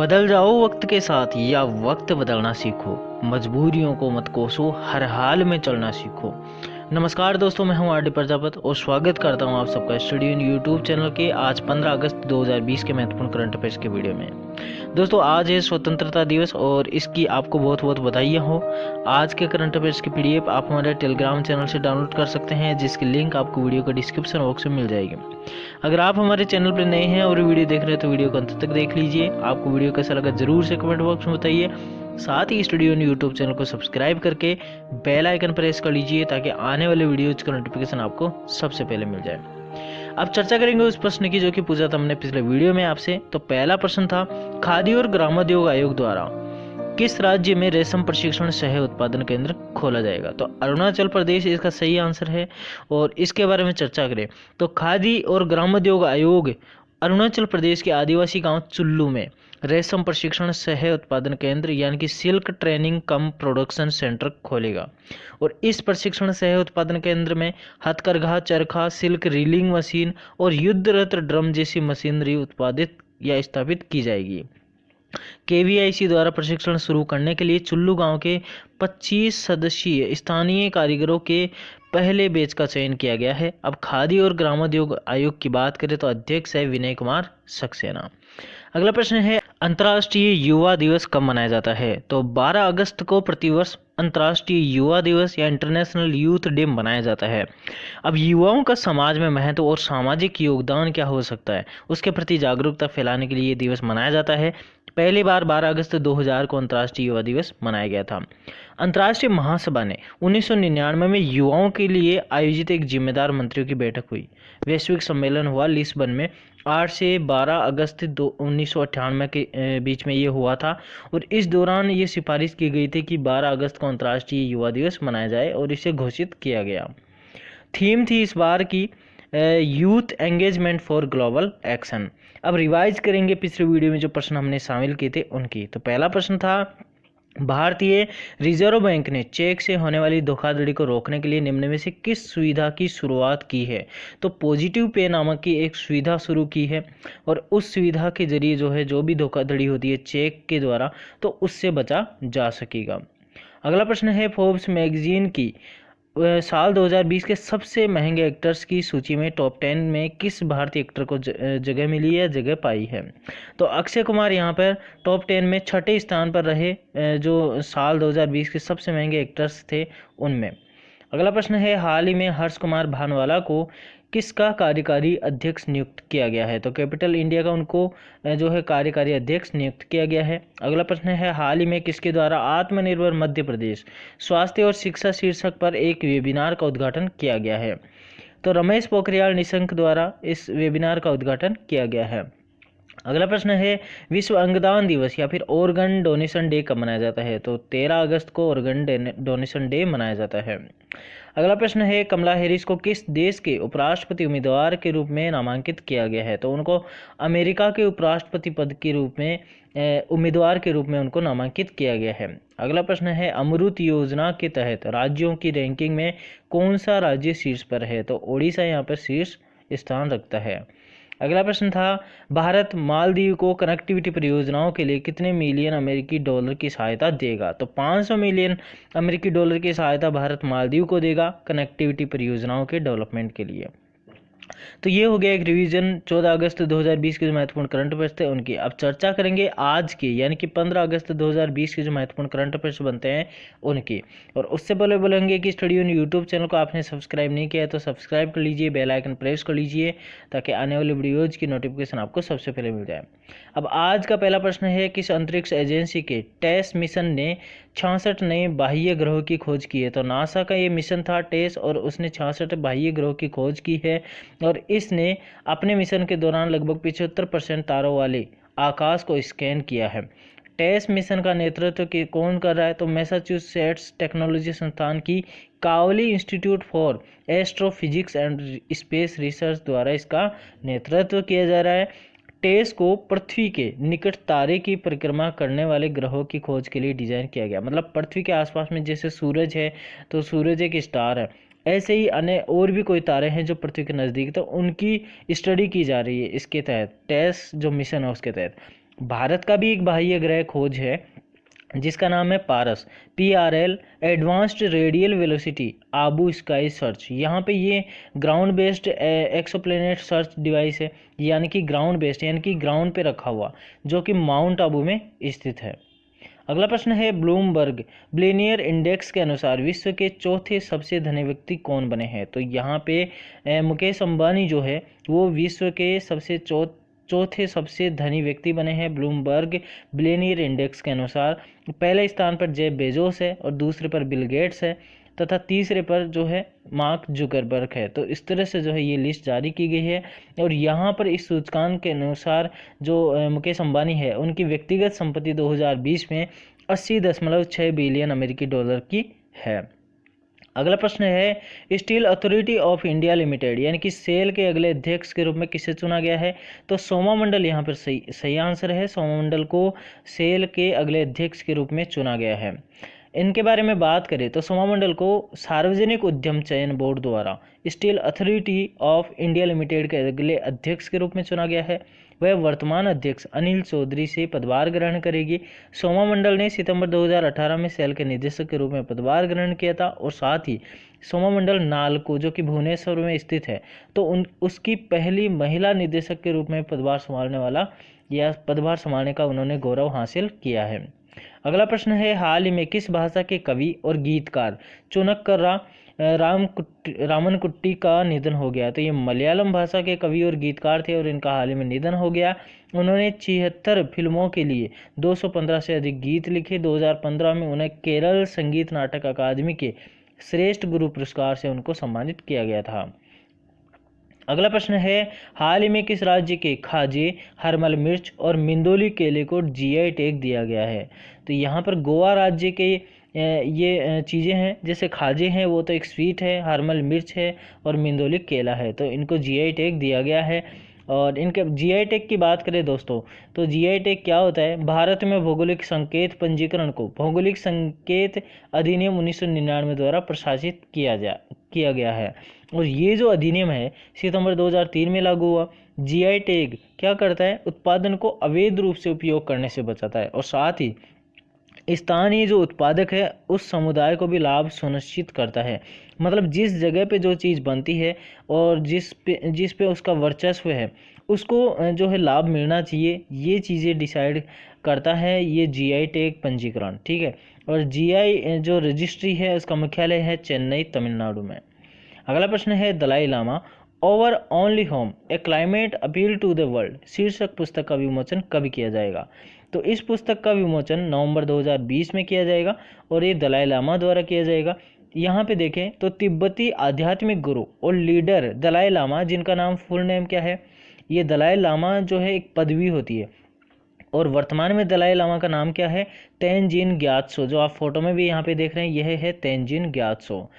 बदल जाओ वक्त के साथ या वक्त बदलना सीखो। मजबूरियों को मत कोसो, हर हाल में चलना सीखो। नमस्कार दोस्तों, मैं हूं आर.डी. प्रजापत और स्वागत करता हूं आप सबका स्टडी इन यूट्यूब चैनल के आज 15 अगस्त 2020 के महत्वपूर्ण करंट अफेयर्स के वीडियो में। दोस्तों, आज है स्वतंत्रता दिवस और इसकी आपको बहुत बहुत बधाइयाँ हो। आज के करंट अफेयर्स की पीडीएफ आप हमारे टेलीग्राम चैनल से डाउनलोड कर सकते हैं, जिसकी लिंक आपको वीडियो के डिस्क्रिप्शन बॉक्स में मिल जाएगी। अगर आप हमारे चैनल पर नए हैं और वीडियो देख रहे हैं तो वीडियो को अंत तक देख लीजिए। आपको वीडियो कैसा लगा जरूर से कमेंट बॉक्स में बताइए। साथ ही स्टूडियो यूट्यूब चैनल को सब्सक्राइब करके बेल आइकन प्रेस कर लीजिए ताकि आने वाले वीडियोज का नोटिफिकेशन आपको सबसे पहले मिल जाए। अब चर्चा करेंगे उस प्रश्न की जो कि पूछा था हमने पिछले वीडियो में आपसे। तो पहला प्रश्न था, खादी और ग्रामोद्योग आयोग द्वारा किस राज्य में रेशम प्रशिक्षण सह उत्पादन केंद्र खोला जाएगा? तो अरुणाचल प्रदेश इसका सही आंसर है। और इसके बारे में चर्चा करें तो खादी और ग्रामोद्योग आयोग अरुणाचल प्रदेश के आदिवासी गांव चुल्लू में रेशम प्रशिक्षण सह उत्पादन केंद्र यानी कि सिल्क ट्रेनिंग कम प्रोडक्शन सेंटर खोलेगा। और इस प्रशिक्षण सह उत्पादन केंद्र में हथकरघा, चरखा, सिल्क रीलिंग मशीन और युद्धरत ड्रम जैसी मशीनरी उत्पादित या स्थापित की जाएगी। केवीआईसी द्वारा प्रशिक्षण शुरू करने के लिए चुल्लू गांव के 25 सदस्यीय स्थानीय कारीगरों के पहले बैच का चयन किया गया है। अब खादी और ग्रामोद्योग आयोग की बात करें तो अध्यक्ष है विनय कुमार सक्सेना। अगला प्रश्न है, अंतर्राष्ट्रीय युवा दिवस कब मनाया जाता है? तो 12 अगस्त को प्रतिवर्ष अंतर्राष्ट्रीय युवा दिवस या इंटरनेशनल यूथ डे मनाया जाता है। अब युवाओं का समाज में महत्व और सामाजिक योगदान क्या हो सकता है, उसके प्रति जागरूकता फैलाने के लिए ये दिवस मनाया जाता है। पहली बार 12 अगस्त 2000 को अंतर्राष्ट्रीय युवा दिवस मनाया गया था। अंतर्राष्ट्रीय महासभा ने 1999 में युवाओं के लिए आयोजित एक जिम्मेदार मंत्रियों की बैठक हुई। वैश्विक सम्मेलन हुआ लिस्बन में 8 से 12 अगस्त 1998 के बीच में ये हुआ था। और इस दौरान ये सिफारिश की गई थी कि 12 अगस्त को अंतर्राष्ट्रीय युवा दिवस मनाया जाए और इसे घोषित किया गया। थीम थी इस बार की youth engagement for global action. अब रिवाइज करेंगे पिछले वीडियो में जो प्रश्न हमने शामिल किए थे उनकी। तो पहला प्रश्न था, भारतीय रिजर्व बैंक ने चेक से होने वाली धोखाधड़ी को रोकने के लिए निम्न में से किस सुविधा की शुरुआत की है? तो पॉजिटिव पे नामक की एक सुविधा शुरू की है और उस सुविधा के जरिए जो है जो भी धोखाधड़ी होती है चेक के द्वारा तो उससे बचा जा सकेगा। अगला प्रश्न है, फोर्ब्स मैगजीन की साल 2020 के सबसे महंगे एक्टर्स की सूची में टॉप 10 में किस भारतीय एक्टर को जगह मिली है, जगह पाई है? तो अक्षय कुमार यहाँ पर टॉप 10 में छठे स्थान पर रहे, जो साल 2020 के सबसे महंगे एक्टर्स थे उनमें। अगला प्रश्न है, हाल ही में हर्ष कुमार भानवाला को किसका कार्यकारी अध्यक्ष नियुक्त किया गया है? तो कैपिटल इंडिया का उनको जो है कार्यकारी अध्यक्ष नियुक्त किया गया है। अगला प्रश्न है, हाल ही में किसके द्वारा आत्मनिर्भर मध्य प्रदेश स्वास्थ्य और शिक्षा शीर्षक पर एक वेबिनार का उद्घाटन किया गया है? तो रमेश पोखरियाल निशंक द्वारा इस वेबिनार का उद्घाटन किया गया है। अगला प्रश्न है, विश्व अंगदान दिवस या फिर ऑर्गन डोनेशन डे कब मनाया जाता है? तो 13 अगस्त को ऑर्गन डोनेशन डे मनाया जाता है। अगला प्रश्न है, कमला हैरिस को किस देश के उपराष्ट्रपति उम्मीदवार के रूप में नामांकित किया गया है? तो उनको अमेरिका के उपराष्ट्रपति पद के रूप में उम्मीदवार के रूप में उनको नामांकित किया गया है। अगला प्रश्न है, अमृत योजना के तहत राज्यों की रैंकिंग में कौन सा राज्य शीर्ष पर है? तो ओडिशा यहाँ पर शीर्ष स्थान रखता है। अगला प्रश्न था, भारत मालदीव को कनेक्टिविटी परियोजनाओं के लिए कितने मिलियन अमेरिकी डॉलर की सहायता देगा? तो 500 मिलियन अमेरिकी डॉलर की सहायता भारत मालदीव को देगा कनेक्टिविटी परियोजनाओं के डेवलपमेंट के लिए। तो ये हो गया एक रिवीजन 14 अगस्त 2020 के जो महत्वपूर्ण करंट अफेयर्स थे उनकी। अब चर्चा करेंगे आज के यानी कि 15 अगस्त 2020 के जो महत्वपूर्ण करंट अफेयर्स बनते हैं उनकी। और उससे पहले बोलेंगे कि स्टडी इन यूट्यूब चैनल को आपने सब्सक्राइब नहीं किया है तो सब्सक्राइब कर लीजिए, बेल आइकन प्रेस कर लीजिए ताकि आने वाली वीडियोज की नोटिफिकेशन आपको सबसे पहले मिल जाए। अब आज का पहला प्रश्न है, किस अंतरिक्ष एजेंसी के टेस मिशन ने 66 नए बाह्य ग्रहों की खोज की है? तो नासा का ये मिशन था टेस और उसने 66 बाह्य ग्रहों की खोज की है। और इसने अपने मिशन के दौरान लगभग 75% तारों वाले आकाश को स्कैन किया है। टेस मिशन का नेतृत्व कौन कर रहा है? तो मैसाचुसेट्स टेक्नोलॉजी संस्थान की Kavali institute for astrophysics and space research द्वारा इसका नेतृत्व किया जा रहा है। टेस को पृथ्वी के निकट तारे की परिक्रमा करने वाले ग्रहों की खोज के लिए डिजाइन किया गया। मतलब पृथ्वी के आसपास में जैसे सूरज है तो सूरज एक स्टार है, ऐसे ही अन्य और भी कोई तारे हैं जो पृथ्वी के नज़दीक तो उनकी स्टडी की जा रही है इसके तहत, टेस जो मिशन है उसके तहत। भारत का भी एक बाह्य ग्रह खोज है जिसका नाम है पारस, PRL, advanced radial velocity Abu sky search. यहाँ पे ये ground based exoplanet search device है, यानी कि ग्राउंड बेस्ड यानी कि ग्राउंड पे रखा हुआ, जो कि माउंट आबू में स्थित है। अगला प्रश्न है ब्लूमबर्ग बिलियनियर इंडेक्स के अनुसार विश्व के चौथे सबसे धनी व्यक्ति कौन बने हैं? तो यहाँ पे मुकेश अंबानी जो है वो विश्व के चौथे सबसे धनी व्यक्ति बने हैं ब्लूमबर्ग बिलियनियर इंडेक्स के अनुसार। पहले स्थान पर जेफ बेजोस है और दूसरे पर बिल गेट्स है तथा तीसरे पर जो है मार्क जुकरबर्ग है। तो इस तरह से जो है ये लिस्ट जारी की गई है और यहाँ पर इस सूचकांक के अनुसार जो मुकेश अंबानी है उनकी व्यक्तिगत संपत्ति 2020 में 80.6 बिलियन अमेरिकी डॉलर की है। अगला प्रश्न है steel authority of India limited यानी कि सेल के अगले अध्यक्ष के रूप में किसे चुना गया है? तो सोमा मंडल यहाँ पर सही आंसर है। सोमा मंडल को सेल के अगले अध्यक्ष के रूप में चुना गया है। इनके बारे में बात करें तो सोमा मंडल को सार्वजनिक उद्यम चयन बोर्ड द्वारा steel authority of India limited के अगले अध्यक्ष के रूप में चुना गया है। वह वर्तमान अध्यक्ष अनिल चौधरी से पदभार ग्रहण करेगी। सोमा मंडल ने सितंबर 2018 में सेल के निदेशक के रूप में पदभार ग्रहण किया था और साथ ही सोमा मंडल नालको जो कि भुवनेश्वर में स्थित है तो उसकी पहली महिला निदेशक के रूप में पदभार संभालने का उन्होंने गौरव हासिल किया है। अगला प्रश्न है हाल ही में किस भाषा के कवि और गीतकार चुनक्करा रामन कुट्टी का निधन हो गया? तो ये मलयालम भाषा के कवि और गीतकार थे और इनका हाल ही में निधन हो गया। उन्होंने 76 फिल्मों के लिए 215 से अधिक गीत लिखे। 2015 में उन्हें केरल संगीत नाटक अकादमी के श्रेष्ठ गुरु पुरस्कार से उनको सम्मानित किया गया था। अगला प्रश्न है हाल ही में किस राज्य के खाजे, हरमल मिर्च और मिंदोली केले को GI टैग दिया गया है? तो यहाँ पर गोवा राज्य के ये चीज़ें हैं, जैसे खाजे हैं वो तो एक स्वीट है, हरमल मिर्च है और मिंदोली केला है, तो इनको GI टैग दिया गया है। और इनके GI टैग की बात करें दोस्तों तो GI टैग क्या होता है? भारत में भौगोलिक संकेत पंजीकरण को भौगोलिक संकेत अधिनियम 1999 द्वारा प्रशासित किया गया है और ये जो अधिनियम है सितंबर 2003 में लागू हुआ। GI टैग क्या करता है? उत्पादन को अवैध रूप से उपयोग करने से बचाता है और साथ ही स्थानीय जो उत्पादक है उस समुदाय को भी लाभ सुनिश्चित करता है। मतलब जिस जगह पे जो चीज़ बनती है और जिस पे उसका वर्चस्व है उसको जो है लाभ मिलना चाहिए, ये चीज़ें डिसाइड करता है ये GI टैग पंजीकरण, ठीक है। और GI जो रजिस्ट्री है उसका मुख्यालय है चेन्नई, तमिलनाडु में। अगला प्रश्न है Dalai Lama our only home a climate appeal to the world शीर्षक पुस्तक का विमोचन कब किया जाएगा? तो इस पुस्तक का विमोचन नवंबर 2020 में किया जाएगा और ये दलाई लामा द्वारा किया जाएगा। यहाँ पे देखें तो तिब्बती आध्यात्मिक गुरु और लीडर दलाई लामा, जिनका नाम फुल नेम क्या है? ये दलाई लामा जो है एक पदवी होती है और वर्तमान में दलाई लामा का नाम क्या है? तेंजिन ग्यात्सो। जो आप फोटो में भी यहाँ पे देख रहे हैं यह है तेंजिन ग्यात्सो।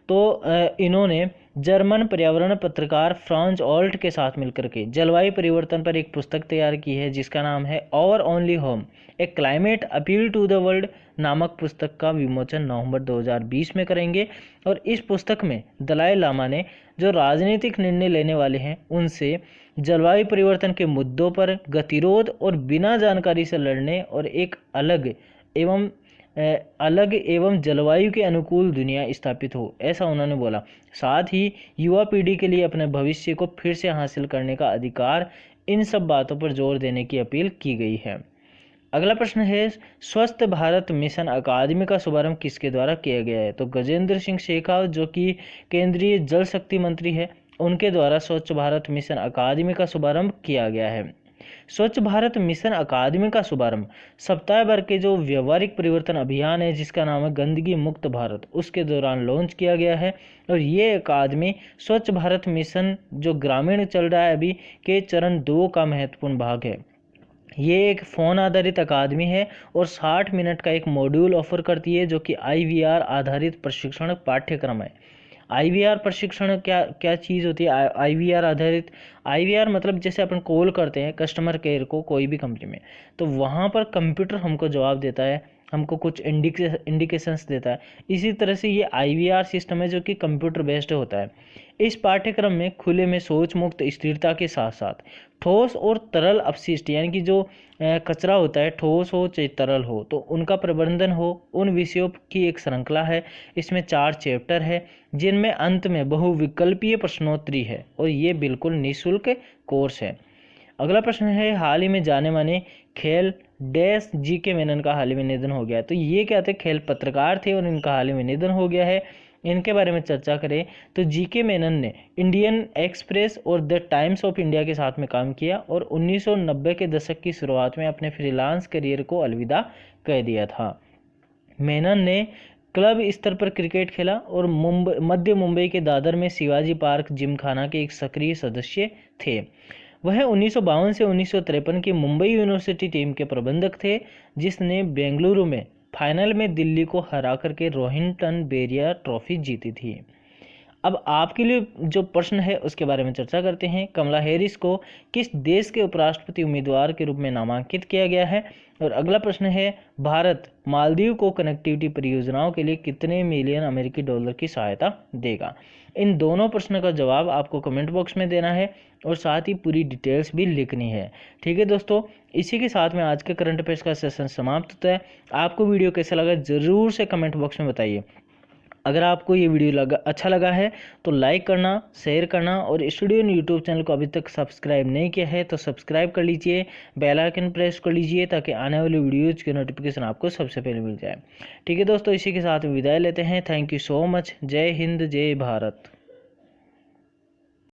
तो इन्होंने जर्मन पर्यावरण पत्रकार फ्रांज ऑल्ट के साथ मिलकर के जलवायु परिवर्तन पर एक पुस्तक तैयार की है जिसका नाम है our only home a climate appeal to the world नामक पुस्तक का विमोचन नवंबर 2020 में करेंगे। और इस पुस्तक में दलाई लामा ने जो राजनीतिक निर्णय लेने वाले हैं उनसे जलवायु परिवर्तन के मुद्दों पर गतिरोध और बिना जानकारी से लड़ने और एक अलग एवं जलवायु के अनुकूल दुनिया स्थापित हो, ऐसा उन्होंने बोला। साथ ही युवा पीढ़ी के लिए अपने भविष्य को फिर से हासिल करने का अधिकार, इन सब बातों पर जोर देने की अपील की गई है। अगला प्रश्न है स्वस्थ भारत मिशन अकादमी का शुभारंभ किसके द्वारा किया गया है? तो गजेंद्र सिंह शेखावत जो कि केंद्रीय जल शक्ति मंत्री है उनके द्वारा स्वच्छ भारत मिशन अकादमी का शुभारंभ किया गया है। स्वच्छ भारत मिशन अकादमी का शुभारंभ सप्ताह भर के जो व्यवहारिक परिवर्तन अभियान है जिसका नाम है गंदगी मुक्त भारत, उसके दौरान लॉन्च किया गया है। और ये अकादमी स्वच्छ भारत मिशन जो ग्रामीण चल रहा है अभी के चरण 2 का महत्वपूर्ण भाग है। ये एक फ़ोन आधारित अकादमी है और 60 मिनट का एक मॉड्यूल ऑफर करती है जो कि IVR आधारित प्रशिक्षण पाठ्यक्रम है। IVR प्रशिक्षण क्या चीज़ होती है? IVR आधारित, IVR मतलब जैसे अपन कॉल करते हैं कस्टमर केयर को कोई भी कंपनी में, तो वहाँ पर कंप्यूटर हमको जवाब देता है हमको कुछ इंडिकेशंस देता है। इसी तरह से ये IVR सिस्टम है जो कि कंप्यूटर बेस्ड होता है। इस पाठ्यक्रम में खुले में सोच मुक्त स्थिरता के साथ साथ ठोस और तरल अपशिष्ट यानी कि जो कचरा होता है, ठोस हो चाहे तरल हो, तो उनका प्रबंधन हो, उन विषयों की एक श्रृंखला है। इसमें 4 चैप्टर है जिनमें अंत में बहुविकल्पीय प्रश्नोत्तरी है और ये बिल्कुल निःशुल्क कोर्स है। अगला प्रश्न है, हाल ही में जाने माने खेल डैश GK मेनन का हाल ही में निधन हो गया। तो ये क्या थे, खेल पत्रकार थे और इनका हाल ही में निधन हो गया है। इनके बारे में चर्चा करें तो GK मेनन ने इंडियन एक्सप्रेस और द टाइम्स ऑफ इंडिया के साथ में काम किया और 1990 के दशक की शुरुआत में अपने फ्रीलांस करियर को अलविदा कह दिया था। मेनन ने क्लब स्तर पर क्रिकेट खेला और मध्य मुंबई के दादर में शिवाजी पार्क जिमखाना के एक सक्रिय सदस्य थे। वह 1952 से 1953 की मुंबई यूनिवर्सिटी टीम के प्रबंधक थे जिसने बेंगलुरु में फाइनल में दिल्ली को हरा करके रोहिंटन बेरिया ट्रॉफी जीती थी। अब आपके लिए जो प्रश्न है उसके बारे में चर्चा करते हैं। कमला हैरिस को किस देश के उपराष्ट्रपति उम्मीदवार के रूप में नामांकित किया गया है। और अगला प्रश्न है, भारत मालदीव को कनेक्टिविटी परियोजनाओं के लिए कितने मिलियन अमेरिकी डॉलर की सहायता देगा। इन दोनों प्रश्न का जवाब आपको कमेंट बॉक्स में देना है और साथ ही पूरी डिटेल्स भी लिखनी है। ठीक है दोस्तों, इसी के साथ में आज के करंट अफेयर्स का सेशन समाप्त होता है। आपको वीडियो कैसा लगा जरूर से कमेंट बॉक्स में बताइए। अगर आपको ये वीडियो अच्छा लगा है तो लाइक करना, शेयर करना और स्टूडियो यूट्यूब चैनल को अभी तक सब्सक्राइब नहीं किया है तो सब्सक्राइब कर लीजिए, बेल आइकन प्रेस कर लीजिए ताकि आने वाली वीडियोज़ की नोटिफिकेशन आपको सबसे पहले मिल जाए। ठीक है दोस्तों, इसी के साथ विदाई लेते हैं। Thank you so much. जय हिंद, जय भारत।